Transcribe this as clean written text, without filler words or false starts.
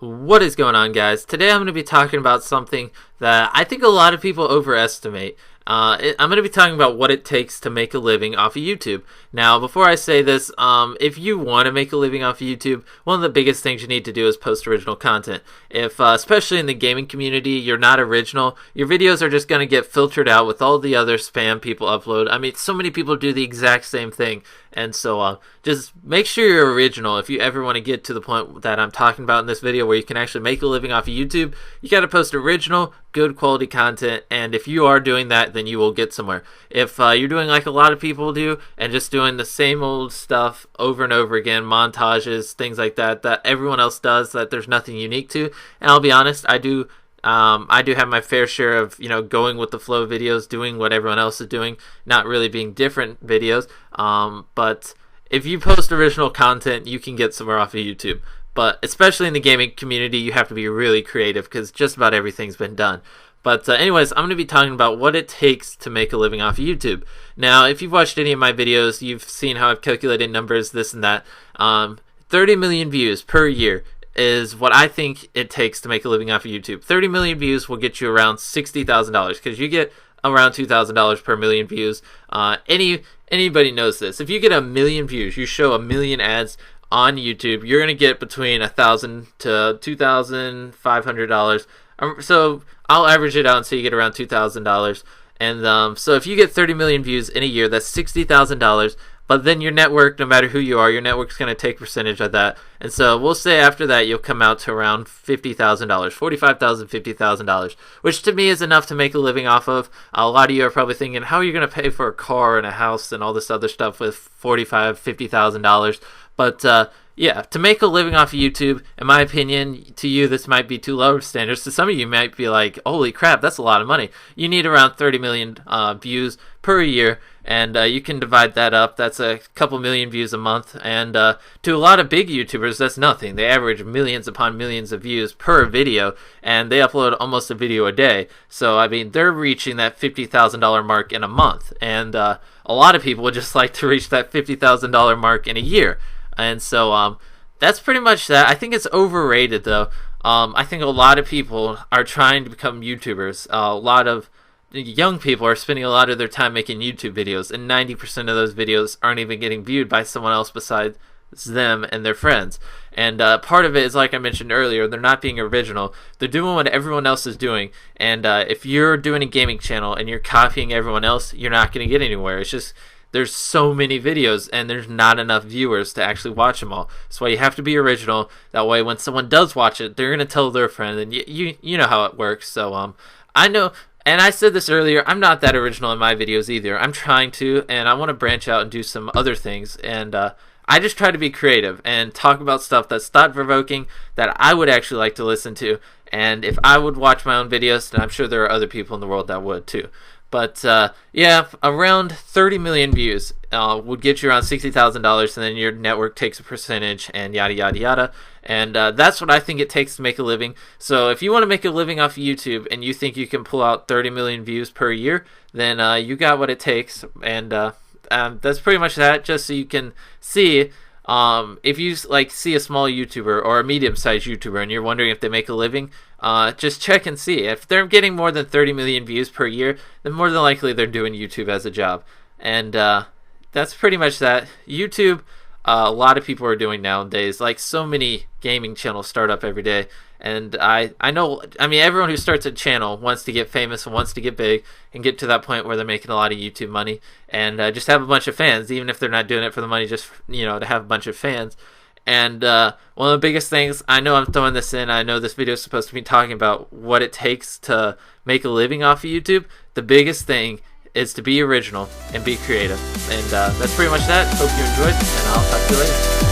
What is going on, guys? Today I'm going to be talking about something that I think a lot of people overestimate. I'm going to be talking about what it takes to make a living off of YouTube. Now, before I say this, if you want to make a living off of YouTube, one of the biggest things you need to do is post original content. If, especially in the gaming community, you're not original, your videos are just going to get filtered out with all the other spam people upload. I mean, so many people do the exact same thing. And so just make sure you're original. If you ever want to get to the point that I'm talking about in this video where you can actually make a living off of YouTube, you got to post original, good quality content. And if you are doing that, then you will get somewhere. If you're doing like a lot of people do and just doing the same old stuff over and over again, montages, things like that, that everyone else does, that there's nothing unique to. And I'll be honest, I do have my fair share of, going with the flow videos, doing what everyone else is doing, not really being different videos. But if you post original content, you can get somewhere off of YouTube. But especially in the gaming community, you have to be really creative because just about everything's been done. But anyways, I'm going to be talking about what it takes to make a living off of YouTube. Now, if you've watched any of my videos, you've seen how I've calculated numbers, this and that. 30 million views per year is what I think it takes to make a living off of YouTube. 30 million views will get you around $60,000 because you get around $2,000 per million views. Anybody knows this. If you get 1 million views, you show 1 million ads on YouTube, you're gonna get between $1,000 to $2,500. So I'll average it out and say you get around $2,000. And so if you get 30 million views in a year, that's $60,000. But then your network, no matter who you are, your network's going to take percentage of that. And so we'll say after that, you'll come out to around $50,000, $45,000, $50,000, which to me is enough to make a living off of. A lot of you are probably thinking, how are you going to pay for a car and a house and all this other stuff with $45,000, $50,000? But yeah, to make a living off of YouTube, in my opinion, to you, this might be too low of standards. To some of you might be like, holy crap, that's a lot of money. You need around 30 million views per year, and you can divide that up. That's a couple million views a month. And to a lot of big YouTubers, that's nothing. They average millions upon millions of views per video, and they upload almost a video a day. So, I mean, they're reaching that $50,000 mark in a month. And a lot of people would just like to reach that $50,000 mark in a year. And so that's pretty much that. I think it's overrated, though. I think a lot of people are trying to become YouTubers. A lot of young people are spending a lot of their time making YouTube videos, and 90% of those videos aren't even getting viewed by someone else besides them and their friends. And part of it is, like I mentioned earlier, they're not being original. They're doing what everyone else is doing. And if you're doing a gaming channel and you're copying everyone else, you're not going to get anywhere. It's just there's so many videos and there's not enough viewers to actually watch them all. That's why you have to be original. That way when someone does watch it, they're going to tell their friend, and you know how it works. So I know, and I said this earlier, I'm not that original in my videos either. I'm trying to, and I want to branch out and do some other things. And I just try to be creative and talk about stuff that's thought-provoking that I would actually like to listen to. And if I would watch my own videos, then I'm sure there are other people in the world that would too. But yeah, around 30 million views would get you around $60,000, and then your network takes a percentage, and yada yada yada. And that's what I think it takes to make a living. So if you want to make a living off of YouTube and you think you can pull out 30 million views per year, then you got what it takes. And that's pretty much that. Just so you can see. If you see a small YouTuber or a medium-sized YouTuber and you're wondering if they make a living, just check and see. If they're getting more than 30 million views per year, then more than likely they're doing YouTube as a job. And that's pretty much that. YouTube, a lot of people are doing nowadays. Like, so many gaming channels start up every day. And I mean, everyone who starts a channel wants to get famous and wants to get big and get to that point where they're making a lot of YouTube money and just have a bunch of fans, even if they're not doing it for the money, just, to have a bunch of fans. And one of the biggest things, I know I'm throwing this in, I know this video is supposed to be talking about what it takes to make a living off of YouTube. The biggest thing is to be original and be creative. And that's pretty much that. Hope you enjoyed, and I'll talk to you later.